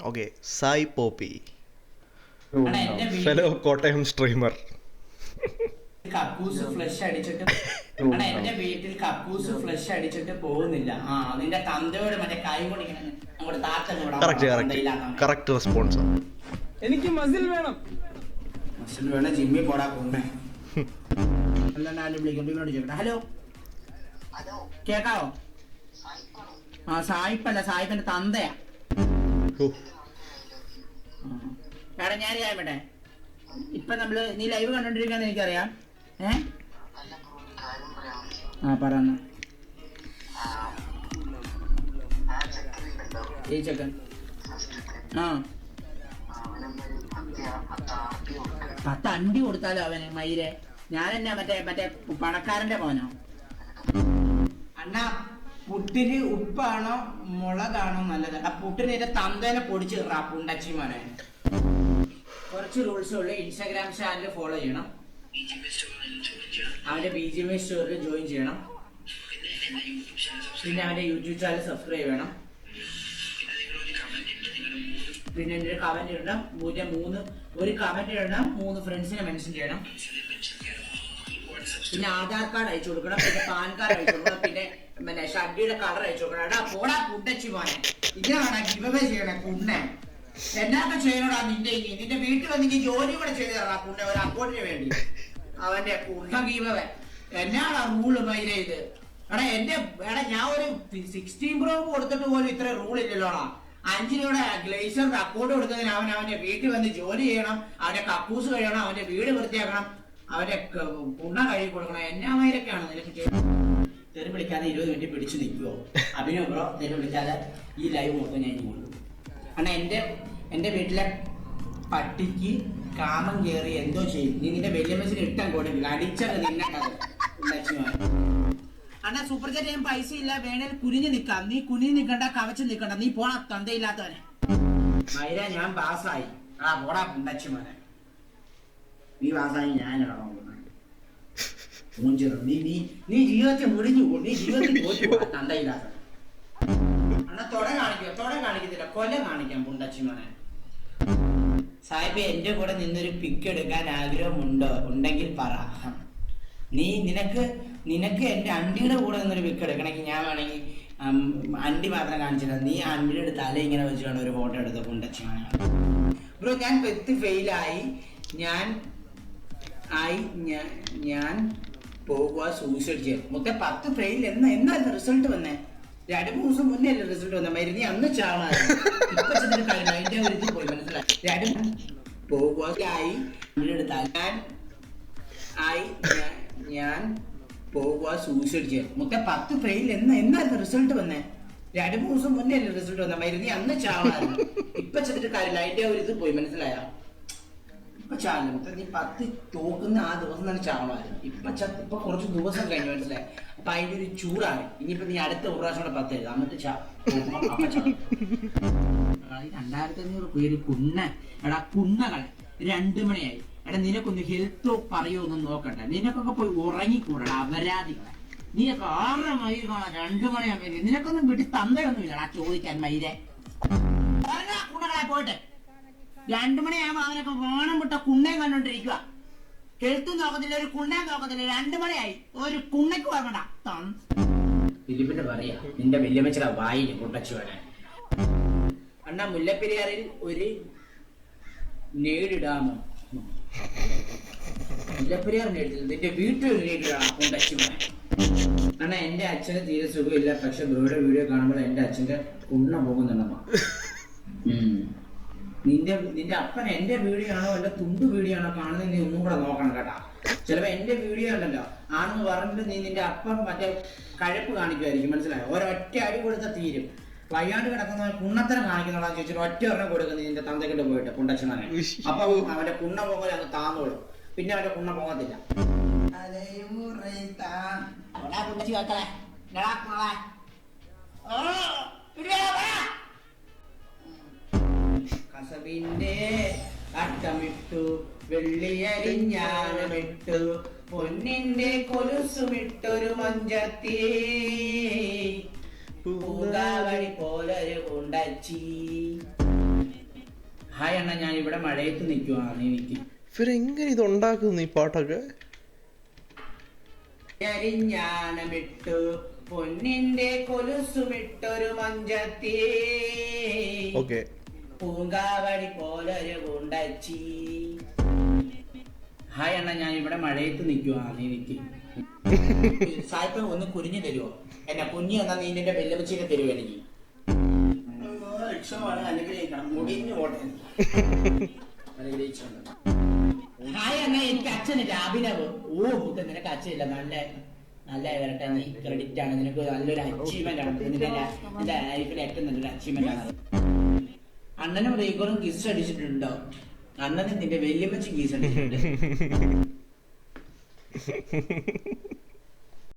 Okay, Sai poppy, എടാ, എന്റെ fellow Kottayam streamer. കക്കൂസ് ഫ്ലഷ് അടിച്ചിട്ട് എടാ, എന്റെ വീട്ടിൽ കക്കൂസ് ഫ്ലഷ് അടിച്ചിട്ട് പോകുന്നില്ല. നിന്റെ തന്തയോട് മറ്റേ കൈ കൊണ്ടിങ്ങനെ അങ്ങോട്ട് കറക്റ്റ് റെസ്പോൺസ്. എനിക്ക് മസിൽ വേണം. മസിൽ വേണം, ജിമ്മി പോടാ കൊണ്ടേ. ഹലോ, കേക്കാവോ? സായിപ്പല്ല, സായിപ്പിന്റെ തന്തയാ. എടാ, ഞാൻ കാര്യം വേണ്ടേ, ഇപ്പൊ നീ ലൈവ് കണ്ടോണ്ടിരിക്കാന്ന് എനിക്കറിയാം. പറഞ്ഞ ഈ ചെക്കൻ 10 അണ്ടി കൊടുത്താലോ അവന് മയിരെ? ഞാനെന്നാ മറ്റേ പണക്കാരന്റെ മോനോ? അണ്ണാ, പുട്ടിന് ഉപ്പാണോ മുളകാണോ നല്ലത്? ആ പുട്ടിന് എന്റെ തന്തേനെ പൊടിച്ച് കയറാ പുണ്ടച്ചി മോനെ. കുറച്ച് റൂൾസ് ഉള്ളു. ഇൻസ്റ്റാഗ്രാം ചാനൽ ഫോളോ ചെയ്യണം, അവന്റെ BGMI സ്റ്റോറിൽ ജോയിൻ ചെയ്യണം, പിന്നെ അവന്റെ യൂട്യൂബ് ചാനൽ സബ്സ്ക്രൈബ് ചെയ്യണം, പിന്നെ എൻ്റെ ഒരു കമന്റ് ഇടണം, 3 ഒരു കമന്റ് ഇടണം, 3 ഫ്രണ്ട്സിനെ മെൻഷൻ ചെയ്യണം, പിന്നെ ആധാർ കാർഡ് അയച്ചു കൊടുക്കണം, പിന്നെ പാൻ കാർഡ് അയച്ചു കൊടുക്കണം, പിന്നെ ഷഡ്ഡിയുടെ കളർ അയച്ചു കൊടുക്കണം. എടാ പോടാ പുണ്ടച്ചി മോനെ, ഇതാണ് ഗിവ് അവേ ചെയ്യണേ പുണ്ണെ. എന്നൊക്കെ ചെയ്യണോടാ നിന്റെ വീട്ടിൽ വന്ന് ജോലി കൂടെ ചെയ്ത് തരണം പുണ്ണെ, ഒരു അക്കൗണ്ടിന് വേണ്ടി. അവന്റെ പുണ്ണ ഗിവ് അവേ എന്നാടാ റൂള് മൈര ഇത്? എടാ ഞാൻ ഒരു 16 Pro കൊടുത്തിട്ട് പോലും ഇത്ര റൂൾ ഇല്ലല്ലോടാ. 5 രൂപയുടെ ഗ്ലേസർ അക്കൗണ്ട് കൊടുക്കുന്നതിന് അവന്റെ വീട്ടിൽ വന്ന് ജോലി ചെയ്യണം, അവന്റെ കക്കൂസ് കഴിയണം, അവന്റെ വീട് വൃത്തിയാക്കണം, അവന്റെ പുണ്ണ കഴുകി കൊടുക്കണം. എന്നാ മൈരൊക്കെയാണ് നിനക്ക്? തെറി വിളിക്കാതെ 20 മിനിറ്റ് പിടിച്ചു നിൽക്കുവോ അഭിനവ് ബ്രോ? തെറി വിളിക്കാതെ ഈ ലൈവ് മൊത്തം ഞാൻ കൊണ്ടു. അണ്ണാ, എന്റെ വീട്ടിലെ പട്ടിക്ക് കാമം കയറി എന്തോ ചെയ്യും. നീ നിന്റെ വെല്ലുമച്ചിന് ഇട്ടം കൊടുക്കില്ല, അടിച്ചത് നിന്നട്ടത്. അണ്ണാ, സൂപ്പർ ചാറ്റ് ഞാൻ പൈസ ഇല്ല, വേണേൽ കുനിഞ്ഞു നിക്കാം. നീ കുനിഞ്ഞു നിക്കണ്ട, കവച്ച് നിക്കണ്ട, നീ പോടാ തന്തയില്ലാത്തവനെ. മൈര, ഞാൻ പാസ്സായി. പോടാ പുണ്ടച്ചി മോനെ, നീ പാസ്സായി, ഞാനാണോ നീ ജീവിതത്തിൽ മുടിഞ്ഞു പോ, നീ ജീവിതത്തിൽ തോറ്റു തന്തയില്ലാത്തവൻ. അണ്ണാ, തൊട കാണിക്കത്തില്ല, കൊല കാണിക്കാം പുണ്ടച്ചി മോനെ. സാഹിബ്, എന്റെ കൂടെ നിന്നൊരു പിക്ക് എടുക്കാൻ ഉണ്ടെങ്കിൽ പറ. നിനക്ക് എന്റെ അണ്ടിയുടെ കൂടെ നിന്നൊരു പിക്ക് എടുക്കണമെങ്കിൽ ഞാൻ വേണമെങ്കിൽ അണ്ടി മാത്രം കാണിച്ചില്ല. നീ അണ്ടിയുടെ തല ഇങ്ങനെ വെച്ചിട്ടാണ് ഒരു ഫോട്ടോ എടുത്ത പുണ്ടച്ചി മോനെ. ബ്രോ, ഞാൻ ഫെയിലായി, ഞാൻ പോകുക സൂസൈഡ് ചെയ്യാൻ. മൊത്തം 10 ഫെയിൽ. എന്നായിരുന്നു റിസൾട്ട് വന്നേ? 2-3 ദിവസം മുന്നേ അല്ലേ റിസൾട്ട് വന്ന മരുന്ന്? അന്ന് ചാവണായിരുന്നു. ഇപ്പൊ ചെന്നിട്ട് കഴിഞ്ഞ അതിന്റെ ഒരു ഇത് പോയി, മനസ്സിലായി? ഞാൻ പോകുക സൂസൈഡ് ചെയ്യാൻ. മൊത്തം 10 ഫെയിൽ. എന്നായിരുന്നു റിസൾട്ട് വന്നേ? 2-3 ദിവസം മുന്നേ അല്ലേ റിസൾട്ട് വന്ന മരുന്ന്? അന്ന് ചാവണായിരുന്നു. ഇപ്പൊ ചെന്നിട്ട് കാര്യമില്ല, അതിന്റെ ഒരു ഇത് പോയി, മനസ്സിലായോ? ഇപ്പൊ ചാവില്ല. മൊത്തം നീ 10 തോക്കുന്ന ആ ദിവസം തന്നെ ചാവണമായിരുന്നു. ഇപ്പൊ കുറച്ച് ദിവസം കഴിഞ്ഞു, മനസ്സിലായി? അപ്പൊ അതിന്റെ ഒരു ചൂടാണ്. ഇനിയിപ്പോ നീ അടുത്ത ഒരു പ്രാവശ്യം കൂടെ 10 എഴുതാം, എന്നിട്ട് 2500 പേര് എടാ കുണ്ണകളെ 2 മണിയായി. എടാ, നിനക്കൊന്ന് ഹെൽത്ത് പറയുമൊന്നും നോക്കട്ടെ. നിനക്കൊക്കെ പോയി ഉറങ്ങിക്കൂടടാ അപരാധികളെ. നീയൊക്കെ 6 മണി 2 മണിയാകുമ്പോ നിനക്കൊന്നും വീട്ടിൽ തന്തയൊന്നും ഇല്ലടാ ചോദിക്കാൻ മയിരെ. കുണ്ണകളെ പോയിട്ട് 2 മണിയാകുമ്പോ അവനൊക്കെ വേണം വിട്ട കുണ്ണയും കണ്ടോണ്ടിരിക്കുക. കെഴുത്തും നോക്കത്തില്ല, ഒരു കുണ്ണയും നോക്കത്തില്ല. 2 മണിയായി, ഒരു കുണ്ണയ്ക്ക് പറഞ്ഞടാ. ഫിലിപ്പിന്റെ പറയാ നിന്റെ വല്യമ്മച്ചിട വായില് കുട്ടച്ചു വേണേ. അണ്ണാ, മുല്ലപ്പെരിയാറിൽ ഒരു നേടിടാമോ? മുല്ലപ്പെരിയാർ നേടില്ല, നിന്റെ വീട്ടിൽ ഒരു നേടിടാമോ കുണ്ടച്ചു വേണേ? അണ്ണാ, എന്റെ അച്ഛന് തീരെ സുഖമില്ല, പക്ഷെ ബ്രോയുടെ വീഡിയോ കാണുമ്പോൾ എന്റെ അച്ഛന്റെ കുണ്ണ പോകുന്നുണ്ടമ്മ. നിന്റെ അപ്പൻ എന്റെ വീഡിയോ ആണോ അല്ല തുണ്ടു വീഡിയോ ആണോ കാണുന്നത്? നീ ഒന്നും കൂടെ നോക്കണം കേട്ടാ. ചിലപ്പോ എന്റെ വീഡിയോ ഉണ്ടല്ലോ ആണെന്ന് പറഞ്ഞിട്ട് നിന്റെ അപ്പം മറ്റേ കഴപ്പ് കാണിക്കുമായിരിക്കും, മനസ്സിലായോ? ഒരൊറ്റ അടി കൊടുത്ത തീരും. വയ്യാണ്ട് കിടക്കുന്ന കുണ്ണത്തരം കാണിക്കുന്നതാ ചോദിച്ചിട്ട് ഒറ്റ ഒരെണ്ണം കൊടുക്കുന്നത് നിന്റെ തന്തക്കിട്ട് പോയിട്ട് പുണ്ടച്ചനെ. അപ്പൊ അവന്റെ കുണ്ണ പോകൽ അങ്ങ് താന്നോളും, പിന്നെ അവന്റെ കുണ്ണ പോകത്തില്ല. കസവിന്റെ അട്ടമിട്ടു, വെള്ളിയരിഞ്ഞാണമിട്ടു, പൊന്നിന്റെ കൊലുസുമിട്ടൊരു മഞ്ചത്തി, പൂങ്കാവഴി പോലൊരു കുണ്ടച്ചി. ഹായ് അണ്ണ, ഞാൻ ഇവിടെ മഴയത്ത് നിൽക്കുവാണ്. എനിക്ക് ഇവരെങ്ങനെ ഇത് ഉണ്ടാക്കുന്നു ഈ പാട്ടൊക്കെ? കരിഞ്ഞാണമിട്ടു പൊന്നിന്റെ കൊലുസുമിട്ടൊരു മഞ്ചത്തി, ഓക്കെ. പൂങ്കാവടി പോലൊരു കുണ്ടച്ചി. ഹായ് അണ്ണ, ഞാൻ ഇവിടെ മഴയത്ത് നിൽക്കുവാണ്. എനിക്ക് സായിപ്പ ഒന്ന് കുനിഞ്ഞു തരുമോ? എന്നെ കുഞ്ഞി എന്നാ നീ നിന്റെ വെല്ലമച്ചിനെ തരുമോ? എനിക്ക് അനുഗ്രഹിക്കണം, മുടിഞ്ഞു പോട്ടെ. ഹായ് അണ്ണ, എനിക്ക് അച്ഛനില്ല, അഭിനവ്. നിനക്ക് അച്ഛനില്ല, നല്ല വരട്ടെ. നീ ക്രെഡിറ്റ് ആണ്, നിനക്ക് നല്ലൊരു അച്ചീവ്മെന്റ് ആണ്, നിന്റെ ലൈഫിൽ ഏറ്റവും നല്ലൊരു അച്ചീവ്മെന്റ് ആണ്. അണ്ണനും റീഗോറും കിസ് അടിച്ചിട്ടുണ്ടോ? അണ്ണനും നിന്റെ വെല്ലുമച്ച് കിസ് അടിച്ചിട്ടുണ്ട്.